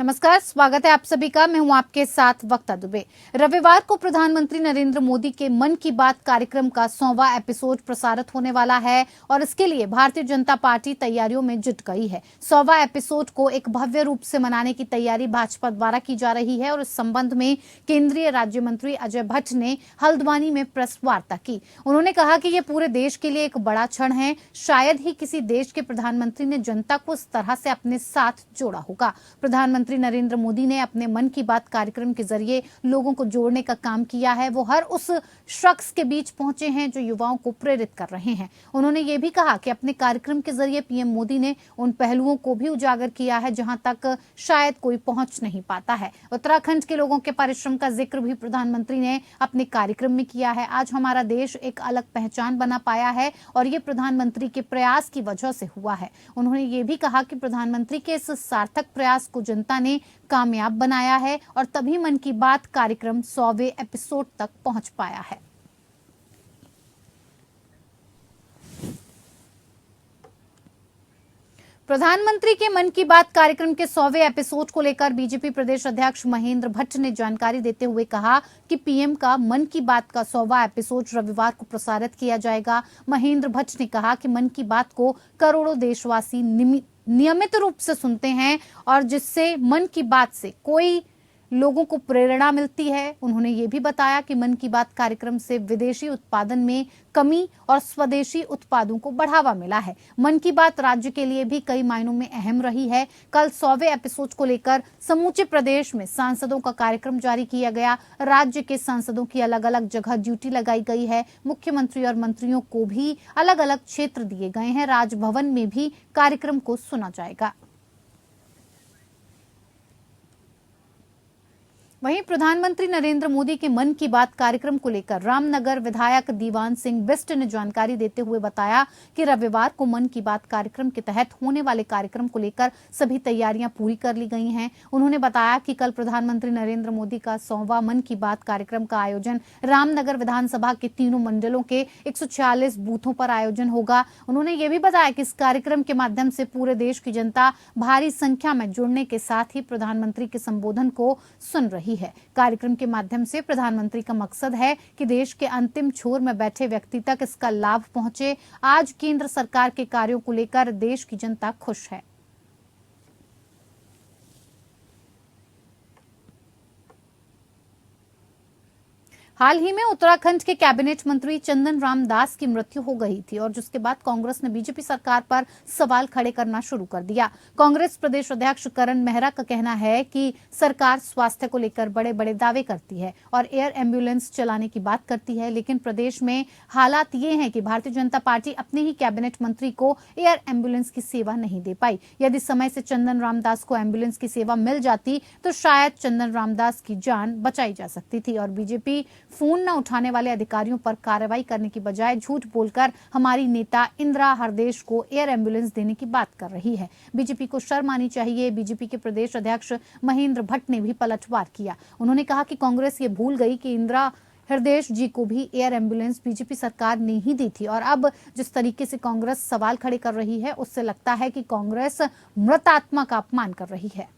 नमस्कार, स्वागत है आप सभी का। मैं हूं आपके साथ वक्ता दुबे। रविवार को प्रधानमंत्री नरेंद्र मोदी के मन की बात कार्यक्रम का 100वां एपिसोड प्रसारित होने वाला है और इसके लिए भारतीय जनता पार्टी तैयारियों में जुट गई है। 100वां एपिसोड को एक भव्य रूप से मनाने की तैयारी भाजपा द्वारा की जा रही है और इस संबंध में केंद्रीय राज्य मंत्री अजय भट्ट ने हल्द्वानी में प्रेस वार्ता की। उन्होंने कहा कि यह पूरे देश के लिए एक बड़ा क्षण है। शायद ही किसी देश के प्रधानमंत्री ने जनता को इस तरह से अपने साथ जोड़ा होगा। प्रधानमंत्री नरेंद्र मोदी ने अपने मन की बात कार्यक्रम के जरिए लोगों को जोड़ने का काम किया है। वो हर उस शख्स के बीच पहुंचे हैं जो युवाओं को प्रेरित कर रहे हैं। उन्होंने ये भी कहा कि अपने कार्यक्रम के जरिए पीएम मोदी ने उन पहलुओं को भी उजागर किया है जहां तक शायद कोई पहुंच नहीं पाता है। उत्तराखंड के लोगों के परिश्रम का जिक्र भी प्रधानमंत्री ने अपने कार्यक्रम में किया है। आज हमारा देश एक अलग पहचान बना पाया है और ये प्रधानमंत्री के प्रयास की वजह से हुआ है। उन्होंने ये भी कहा कि प्रधानमंत्री के इस सार्थक प्रयास को जनता ने कामयाब बनाया है और तभी मन की बात कार्यक्रम 100वें एपिसोड तक पहुंच पाया है। प्रधानमंत्री के मन की बात कार्यक्रम के 100वें एपिसोड को लेकर बीजेपी प्रदेश अध्यक्ष महेंद्र भट्ट ने जानकारी देते हुए कहा कि पीएम का मन की बात का 100वां एपिसोड रविवार को प्रसारित किया जाएगा। महेंद्र भट्ट ने कहा कि मन की बात को करोड़ों देशवासी नियमित रूप से सुनते हैं और जिससे मन की बात से कोई लोगों को प्रेरणा मिलती है। उन्होंने ये भी बताया कि मन की बात कार्यक्रम से विदेशी उत्पादन में कमी और स्वदेशी उत्पादों को बढ़ावा मिला है। मन की बात राज्य के लिए भी कई मायनों में अहम रही है। कल 100वें एपिसोड को लेकर समूचे प्रदेश में सांसदों का कार्यक्रम जारी किया गया। राज्य के सांसदों की अलग अलग जगह ड्यूटी लगाई गई है। मुख्यमंत्री और मंत्रियों को भी अलग अलग क्षेत्र दिए गए हैं। राजभवन में भी कार्यक्रम को सुना जाएगा। वहीं प्रधानमंत्री नरेंद्र मोदी के मन की बात कार्यक्रम को लेकर रामनगर विधायक दीवान सिंह बिष्ट ने जानकारी देते हुए बताया कि रविवार को मन की बात कार्यक्रम के तहत होने वाले कार्यक्रम को लेकर सभी तैयारियां पूरी कर ली गई हैं। उन्होंने बताया कि कल प्रधानमंत्री नरेंद्र मोदी का 100वां मन की बात कार्यक्रम का आयोजन रामनगर विधानसभा के तीनों मंडलों के 146 बूथों पर आयोजन होगा। उन्होंने ये भी बताया कि इस कार्यक्रम के माध्यम से पूरे देश की जनता भारी संख्या में जुड़ने के साथ ही प्रधानमंत्री के संबोधन को सुन रही है। कार्यक्रम के माध्यम से प्रधानमंत्री का मकसद है कि देश के अंतिम छोर में बैठे व्यक्ति तक इसका लाभ पहुंचे। आज केंद्र सरकार के कार्यों को लेकर देश की जनता खुश है। हाल ही में उत्तराखंड के कैबिनेट मंत्री चंदन राम दास की मृत्यु हो गई थी और जिसके बाद कांग्रेस ने बीजेपी सरकार पर सवाल खड़े करना शुरू कर दिया। कांग्रेस प्रदेश अध्यक्ष करण मेहरा का कहना है कि सरकार स्वास्थ्य को लेकर बड़े बड़े दावे करती है और एयर एम्बुलेंस चलाने की बात करती है, लेकिन प्रदेश में हालात ये हैं कि भारतीय जनता पार्टी अपने ही कैबिनेट मंत्री को एयर एम्बुलेंस की सेवा नहीं दे पाई। यदि समय से चंदन रामदास को एम्बुलेंस की सेवा मिल जाती तो शायद चंदन रामदास की जान बचाई जा सकती थी। और बीजेपी फोन न उठाने वाले अधिकारियों पर कार्रवाई करने की बजाय झूठ बोलकर हमारी नेता इंदिरा हरदेश को एयर एम्बुलेंस देने की बात कर रही है। बीजेपी को शर्म आनी चाहिए। बीजेपी के प्रदेश अध्यक्ष महेंद्र भट्ट ने भी पलटवार किया। उन्होंने कहा कि कांग्रेस ये भूल गई कि इंदिरा हरदेश जी को भी एयर एम्बुलेंस बीजेपी सरकार ने ही दी थी और अब जिस तरीके से कांग्रेस सवाल खड़े कर रही है उससे लगता है कि कांग्रेस मृत आत्मा का अपमान कर रही है।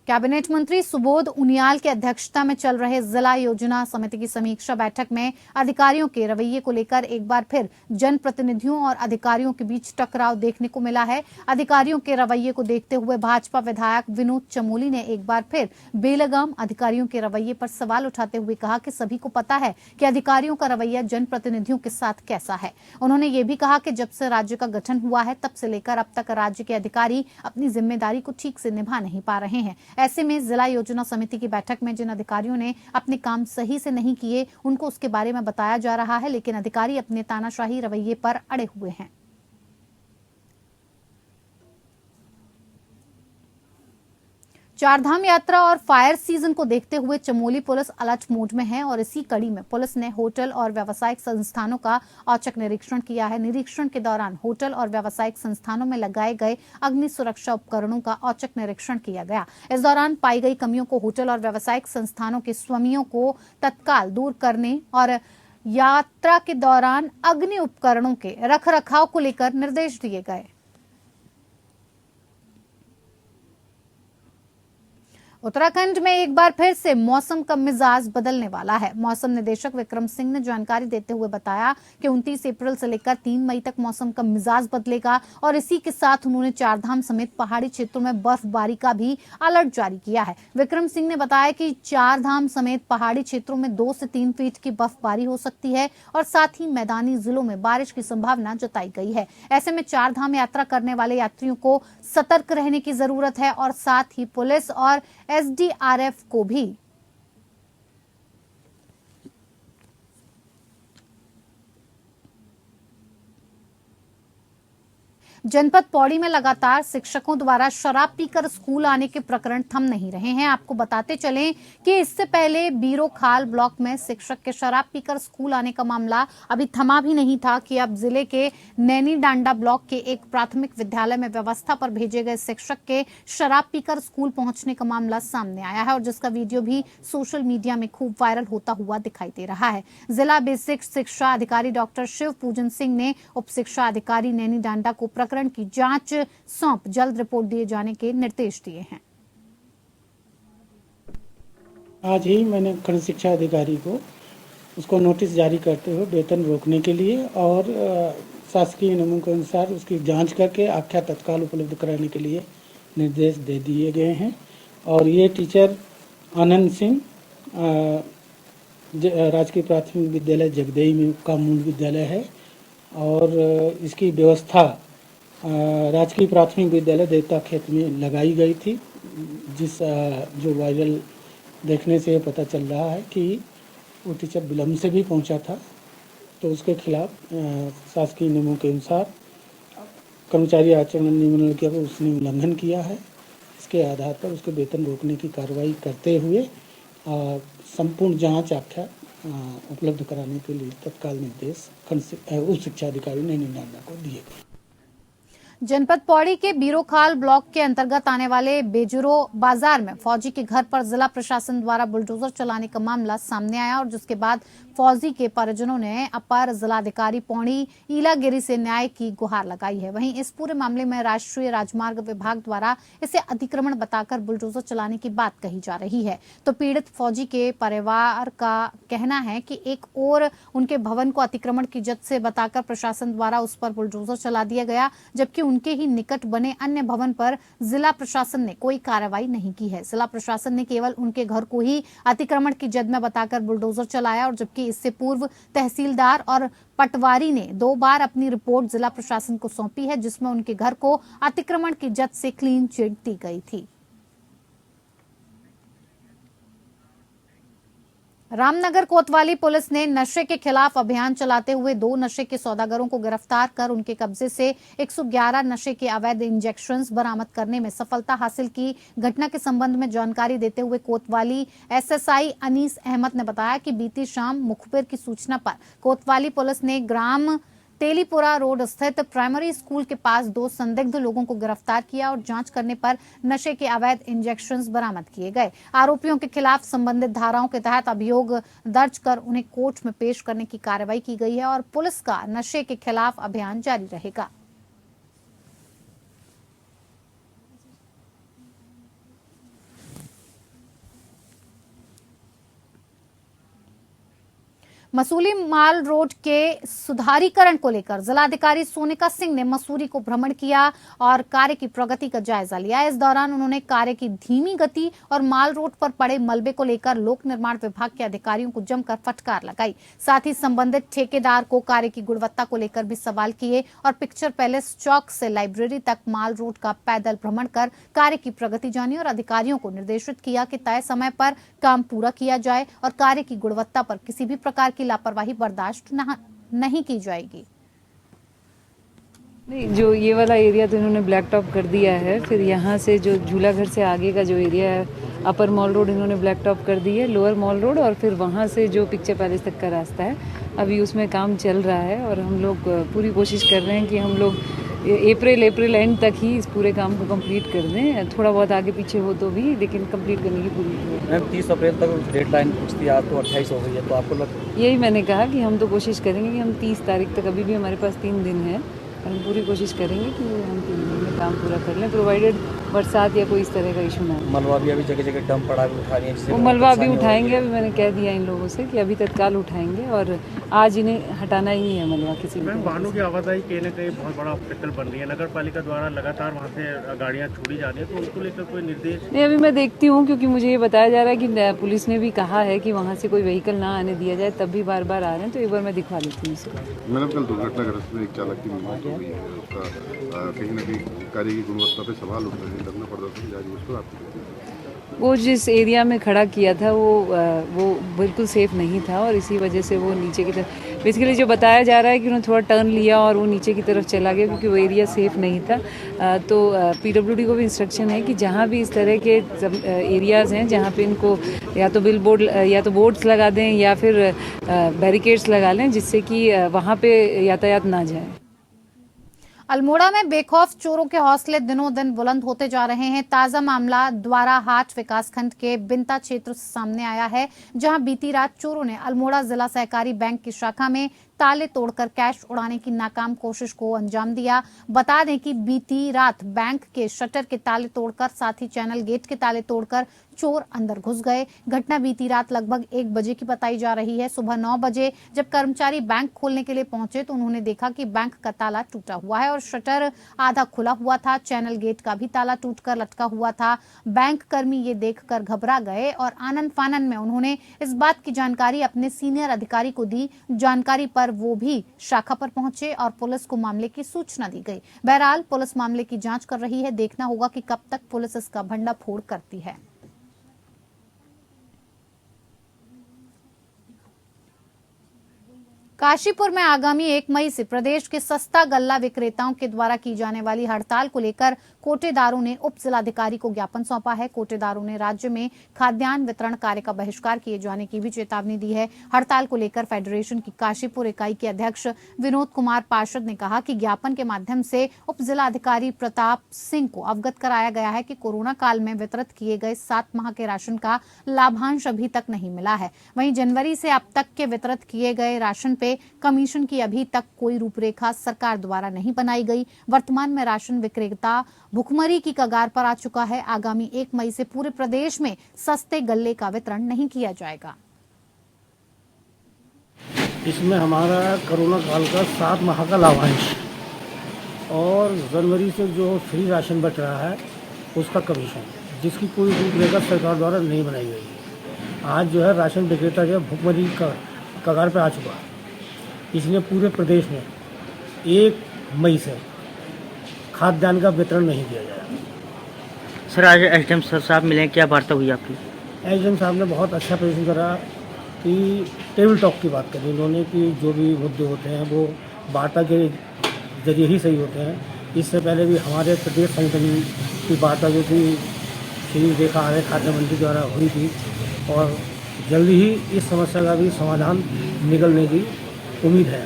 कैबिनेट मंत्री सुबोध उनियाल की अध्यक्षता में चल रहे जिला योजना समिति की समीक्षा बैठक में अधिकारियों के रवैये को लेकर एक बार फिर जनप्रतिनिधियों और अधिकारियों के बीच टकराव देखने को मिला है। अधिकारियों के रवैये को देखते हुए भाजपा विधायक विनोद चमोली ने एक बार फिर बेलगाम अधिकारियों के रवैये पर सवाल उठाते हुए कहा कि सभी को पता है कि अधिकारियों का रवैया जनप्रतिनिधियों के साथ कैसा है। उन्होंने ये भी कहा कि जब से राज्य का गठन हुआ है तब से लेकर अब तक राज्य के अधिकारी अपनी जिम्मेदारी को ठीक से निभा नहीं पा रहे हैं। ऐसे में जिला योजना समिति की बैठक में जिन अधिकारियों ने अपने काम सही से नहीं किए उनको उसके बारे में बताया जा रहा है, लेकिन अधिकारी अपने तानाशाही रवैये पर अड़े हुए हैं। चारधाम यात्रा और फायर सीजन को देखते हुए चमोली पुलिस अलर्ट मोड में है और इसी कड़ी में पुलिस ने होटल और व्यावसायिक संस्थानों का औचक निरीक्षण किया है। निरीक्षण के दौरान होटल और व्यावसायिक संस्थानों में लगाए गए अग्नि सुरक्षा उपकरणों का औचक निरीक्षण किया गया। इस दौरान पाई गई कमियों को होटल और व्यावसायिक संस्थानों के स्वामियों को तत्काल दूर करने और यात्रा के दौरान अग्नि उपकरणों के रखरखाव को लेकर निर्देश दिए गए। उत्तराखंड में एक बार फिर से मौसम का मिजाज बदलने वाला है। मौसम निदेशक विक्रम सिंह ने जानकारी देते हुए बताया कि 29 अप्रैल से लेकर 3 मई तक मौसम का मिजाज बदलेगा और इसी के साथ उन्होंने चारधाम समेत पहाड़ी क्षेत्रों में बर्फबारी का भी अलर्ट जारी किया है। विक्रम सिंह ने बताया कि चारधाम समेत पहाड़ी क्षेत्रों में 2 से 3 फीट की बर्फबारी हो सकती है और साथ ही मैदानी जिलों में बारिश की संभावना जताई गई है। ऐसे में चारधाम यात्रा करने वाले यात्रियों को सतर्क रहने की जरूरत है और साथ ही पुलिस और एसडीआरएफ को भी जनपद पौड़ी में लगातार शिक्षकों द्वारा शराब पीकर स्कूल आने के प्रकरण थम नहीं रहे हैं। आपको बताते चलें कि इससे पहले बीरोखाल ब्लॉक में शिक्षक के शराब पीकर स्कूल आने का मामला अभी थमा भी नहीं था कि अब जिले के नैनी डांडा ब्लॉक के एक प्राथमिक विद्यालय में व्यवस्था पर भेजे गए शिक्षक के शराब पीकर स्कूल पहुंचने का मामला सामने आया है और जिसका वीडियो भी सोशल मीडिया में खूब वायरल होता हुआ दिखाई दे रहा है। जिला बेसिक शिक्षा अधिकारी डॉक्टर शिव पूजन सिंह ने उप शिक्षा अधिकारी नैनी डांडा को प्रकरण की जांच सौंप जल्द रिपोर्ट दिए जाने के निर्देश दिए हैं। आज ही मैंने खंड शिक्षा अधिकारी को उसको नोटिस जारी करते हुए वेतन रोकने के लिए और शासकीय नियमों के अनुसार उसकी जांच करके आख्या तत्काल उपलब्ध कराने के लिए निर्देश दे दिए गए हैं। और ये टीचर आनंद सिंह राजकीय प्राथमिक विद्यालय जगदेई में का मूल विद्यालय है और इसकी व्यवस्था राजकीय प्राथमिक विद्यालय देवता खेत में लगाई गई थी, जिस जो वायरल देखने से पता चल रहा है कि वो टीचर विलम्ब से भी पहुंचा था, तो उसके खिलाफ शासकीय नियमों के अनुसार कर्मचारी आचरण नियमावली का उसने उल्लंघन किया है। इसके आधार पर उसके वेतन रोकने की कार्रवाई करते हुए संपूर्ण जांच आख्या उपलब्ध कराने के लिए तत्काल निर्देश उच्च शिक्षा अधिकारी नैनी डांडा को दिए गए। जनपद पौड़ी के बीरोखाल ब्लॉक के अंतर्गत आने वाले बेजुरो बाजार में फौजी के घर पर जिला प्रशासन द्वारा बुलडोजर चलाने का मामला सामने आया और जिसके बाद फौजी के परिजनों ने अपर जिलाधिकारी पौड़ी ईलागिरी से न्याय की गुहार लगाई है। वहीं इस पूरे मामले में राष्ट्रीय राजमार्ग विभाग द्वारा इसे अतिक्रमण बताकर बुलडोजर चलाने की बात कही जा रही है। तो पीड़ित फौजी के परिवार का कहना है कि एक और उनके भवन को अतिक्रमण की जद से बताकर प्रशासन द्वारा उस पर बुलडोजर चला दिया गया, जबकि उनके ही निकट बने अन्य भवन पर जिला प्रशासन ने कोई कार्रवाई नहीं की है। जिला प्रशासन ने केवल उनके घर को ही अतिक्रमण की जद में बताकर बुलडोजर चलाया और जबकि इससे पूर्व तहसीलदार और पटवारी ने 2 बार अपनी रिपोर्ट जिला प्रशासन को सौंपी है, जिसमें उनके घर को अतिक्रमण की जद से क्लीन चिट दी गई थी। रामनगर कोतवाली पुलिस ने नशे के खिलाफ अभियान चलाते हुए 2 नशे के सौदागरों को गिरफ्तार कर उनके कब्जे से 111 नशे के अवैध इंजेक्शंस बरामद करने में सफलता हासिल की। घटना के संबंध में जानकारी देते हुए कोतवाली एसएसआई अनीस अहमद ने बताया कि बीती शाम मुखबिर की सूचना पर कोतवाली पुलिस ने ग्राम तेलीपुरा रोड स्थित प्राइमरी स्कूल के पास 2 संदिग्ध लोगों को गिरफ्तार किया और जांच करने पर नशे के अवैध इंजेक्शंस बरामद किए गए। आरोपियों के खिलाफ संबंधित धाराओं के तहत अभियोग दर्ज कर उन्हें कोर्ट में पेश करने की कार्रवाई की गई है और पुलिस का नशे के खिलाफ अभियान जारी रहेगा। मसूरी माल रोड के सुधारीकरण को लेकर जिलाधिकारी सोनिका सिंह ने मसूरी को भ्रमण किया और कार्य की प्रगति का जायजा लिया। इस दौरान उन्होंने कार्य की धीमी गति और माल रोड पर पड़े मलबे को लेकर लोक निर्माण विभाग के अधिकारियों को जमकर फटकार लगाई। साथ ही संबंधित ठेकेदार को कार्य की गुणवत्ता को लेकर भी सवाल किए और पिक्चर पैलेस चौक से लाइब्रेरी तक माल रोड का पैदल भ्रमण कर कार्य की प्रगति जानी और अधिकारियों को निर्देशित किया कि तय समय पर काम पूरा किया जाए और कार्य की गुणवत्ता पर किसी भी प्रकार की लापरवाही बर्दाश्त नहीं की जाएगी। नहीं, जो ये वाला एरिया तो इन्होंने ब्लैक टॉप कर दिया है। फिर यहाँ से जो झूला घर से आगे का जो एरिया है अपर मॉल रोड इन्होंने ब्लैक टॉप कर दी है, लोअर मॉल रोड और फिर वहाँ से जो पिक्चर पैलेस तक का रास्ता है अभी उसमें काम चल रहा है और हम लोग पूरी कोशिश कर रहे हैं कि हम लोग अप्रैल एंड तक ही इस पूरे काम को कंप्लीट कर दें। थोड़ा बहुत आगे पीछे हो तो भी, लेकिन कंप्लीट करने की पूरी। मैम 30 अप्रैल तक डेडलाइन कुछ थी, आज तो 28 हो गई है, तो आपको यही मैंने कहा कि हम तो कोशिश करेंगे कि हम 30 तारीख तक, अभी भी हमारे पास 3 दिन है, और हम पूरी कोशिश करेंगे कि हम 3 दिन में काम पूरा कर लें, प्रोवाइडेड बरसात या कोई इस तरह का इशू ना हो। मलबा भी अभी जगह जगह डंप पड़ा भी उठा रही है, वो मलबा अभी उठाएंगे, अभी मैंने कह दिया इन लोगों से कि अभी तत्काल उठाएंगे, और आज इन्हें हटाना ही नहीं है मलबा किसी भी। वाहनों की आवाजाही कहीं न कहीं बहुत बड़ा ऑब्स्टेकल बन रही है, नगर पालिका द्वारा लगातार वहाँ से गाड़ियाँ छोड़ी जा रही है, तो उनको लेकर कोई निर्देश? नहीं, अभी मैं देखती हूँ, क्योंकि मुझे ये बताया जा रहा है कि पुलिस ने भी कहा है कि वहाँ से कोई व्हीकल ना आने दिया जाए, तब भी बार बार आ रहे हैं, तो एक बार मैं दिखवा लेती हूँ इसको। मैडम, कल दुर्घटनाग्रस्त में एक चालक की मौत हो गई है, उसका कहीं ना कहीं कार्य की गुणवत्ता पे सवाल उठ रहे हैं, धरना प्रदर्शन जारी, उस पर आपकी? वो जिस एरिया में खड़ा किया था वो बिल्कुल सेफ़ नहीं था, और इसी वजह से वो नीचे की तरफ, बेसिकली जो बताया जा रहा है कि उन्होंने थोड़ा टर्न लिया और वो नीचे की तरफ चला गया, क्योंकि वो एरिया सेफ़ नहीं था। तो पीडब्ल्यूडी को भी इंस्ट्रक्शन है कि जहाँ भी इस तरह के एरियाज़ हैं जहाँ पे इनको या तो बिल बोर्ड या तो बोर्ड्स लगा दें या फिर बैरिकेड्स लगा लें, जिससे कि वहाँ पे यातायात ना जाए। अल्मोड़ा में बेखौफ चोरों के हौसले दिनों दिन बुलंद होते जा रहे हैं। ताजा मामला द्वारा हाट विकासखंड के बिंता क्षेत्र से सामने आया है, जहां बीती रात चोरों ने अल्मोड़ा जिला सहकारी बैंक की शाखा में ताले तोड़कर कैश उड़ाने की नाकाम कोशिश को अंजाम दिया। बता दें कि बीती रात बैंक के शटर के ताले तोड़कर, साथ ही चैनल गेट के ताले तोड़कर चोर अंदर घुस गए। घटना बीती रात लगभग 1 बजे की बताई जा रही है। सुबह 9 बजे जब कर्मचारी बैंक खोलने के लिए पहुंचे तो उन्होंने देखा कि बैंक का ताला टूटा हुआ है और शटर आधा खुला हुआ था। चैनल गेट का भी ताला टूटकर लटका हुआ था। बैंक कर्मी ये देखकर घबरा गए और आनन फानन में उन्होंने इस बात की जानकारी अपने सीनियर अधिकारी को दी। जानकारी पर वो भी शाखा पर पहुंचे और पुलिस को मामले की सूचना दी गई। बहरहाल पुलिस मामले की जांच कर रही है। देखना होगा कि कब तक पुलिस इसका भंडाफोड़ करती है। काशीपुर में आगामी 1 मई से प्रदेश के सस्ता गल्ला विक्रेताओं के द्वारा की जाने वाली हड़ताल को लेकर कोटेदारों ने उप जिलाधिकारी को ज्ञापन सौंपा है। कोटेदारों ने राज्य में खाद्यान्न वितरण कार्य का बहिष्कार किए जाने की भी चेतावनी दी है। हड़ताल को लेकर फेडरेशन की काशीपुर इकाई के अध्यक्ष विनोद कुमार पार्षद ने कहा कि ज्ञापन के माध्यम से उप जिलाधिकारी प्रताप सिंह को अवगत कराया गया है कि कोरोना काल में वितरित किए गए 7 माह के राशन का लाभांश अभी तक नहीं मिला है। वहीं जनवरी से अब तक के वितरित किए गए राशन पे कमीशन की अभी तक कोई रूपरेखा सरकार द्वारा नहीं बनाई गई। वर्तमान में राशन विक्रेता भुखमरी की कगार पर आ चुका है। आगामी 1 मई से पूरे प्रदेश में सस्ते गल्ले का वितरण नहीं किया जाएगा। इसमें हमारा कोरोना काल का 7 माह का लाभांश और जनवरी से जो फ्री राशन बट रहा है उसका कमीशन, जिसकी कोई रूपरेखा सरकार द्वारा नहीं बनाई गई। आज जो है राशन विक्रेता जो भुखमरी का कगार पर आ चुका है। इसलिए पूरे प्रदेश में 1 मई से खाद्यान्न का वितरण नहीं किया जाएगा। सर, आज एसडीएम सर साहब मिले, क्या वार्ता हुई आपकी? एसडीएम साहब ने बहुत अच्छा प्रदर्शन करा कि टेबल टॉक की बात करी उन्होंने कि जो भी मुद्दे होते हैं वो वार्ता के जरिए ही सही होते हैं। इससे पहले भी हमारे प्रदेश संगठन की वार्ता जो थी श्री रेखा आर्य खाद्य मंत्री द्वारा हुई थी और जल्दी ही इस समस्या का भी समाधान निकलने की उम्मीद है।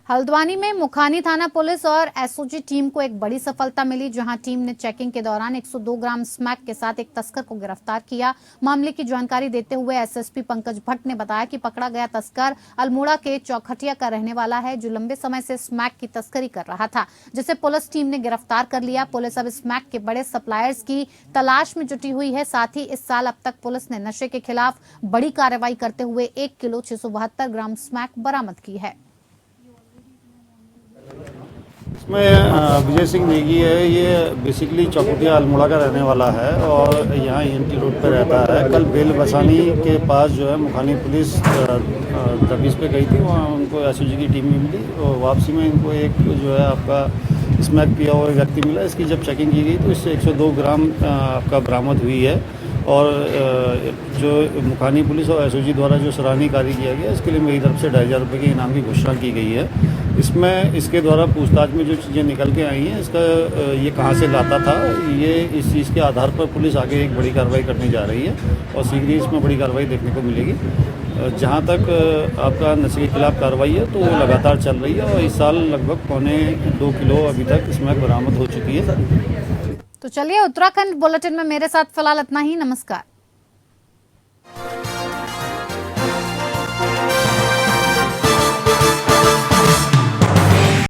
हल्द्वानी में मुखानी थाना पुलिस और एसओजी टीम को एक बड़ी सफलता मिली, जहां टीम ने चेकिंग के दौरान 102 ग्राम स्मैक के साथ एक तस्कर को गिरफ्तार किया। मामले की जानकारी देते हुए एसएसपी पंकज भट्ट ने बताया कि पकड़ा गया तस्कर अल्मोड़ा के चौखटिया का रहने वाला है, जो लंबे समय से स्मैक की तस्करी कर रहा था, जिसे पुलिस टीम ने गिरफ्तार कर लिया। पुलिस अब स्मैक के बड़े सप्लायर्स की तलाश में जुटी हुई है। साथ ही इस साल अब तक पुलिस ने नशे के खिलाफ बड़ी कार्रवाई करते हुए 1 किलो 672 ग्राम स्मैक बरामद की है। इसमें विजय सिंह नेगी है, ये बेसिकली चौकुटिया अल्मोड़ा का रहने वाला है और यहाँ ईएनटी रोड पर रहता है। कल बेल बसानी के पास जो है मुखानी पुलिस तफीज़ पे गई थी, वहाँ उनको एसओजी की टीम मिली और वापसी में इनको एक जो है आपका स्मैक पिया हुआ व्यक्ति मिला। इसकी जब चेकिंग की गई तो इससे 102 ग्राम आपका बरामद हुई है और जो मुखानी पुलिस और एसओजी द्वारा जो सराहनीय कार्य किया गया, इसके लिए मेरी तरफ से 2,500 रुपये के इनाम की घोषणा की गई है। इसमें इसके द्वारा पूछताछ में जो चीज़ें निकल के आई हैं, इसका ये कहाँ से लाता था, ये इस चीज़ के आधार पर पुलिस आगे एक बड़ी कार्रवाई करने जा रही है और शीघ्र ही इसमें बड़ी कार्रवाई देखने को मिलेगी। जहाँ तक आपका नशे के खिलाफ कार्रवाई है तो वो लगातार चल रही है और इस साल लगभग 2.25 किलो अभी तक इसमें बरामद हो चुकी है। तो चलिए, उत्तराखंड बुलेटिन में मेरे साथ फिलहाल इतना ही। नमस्कार।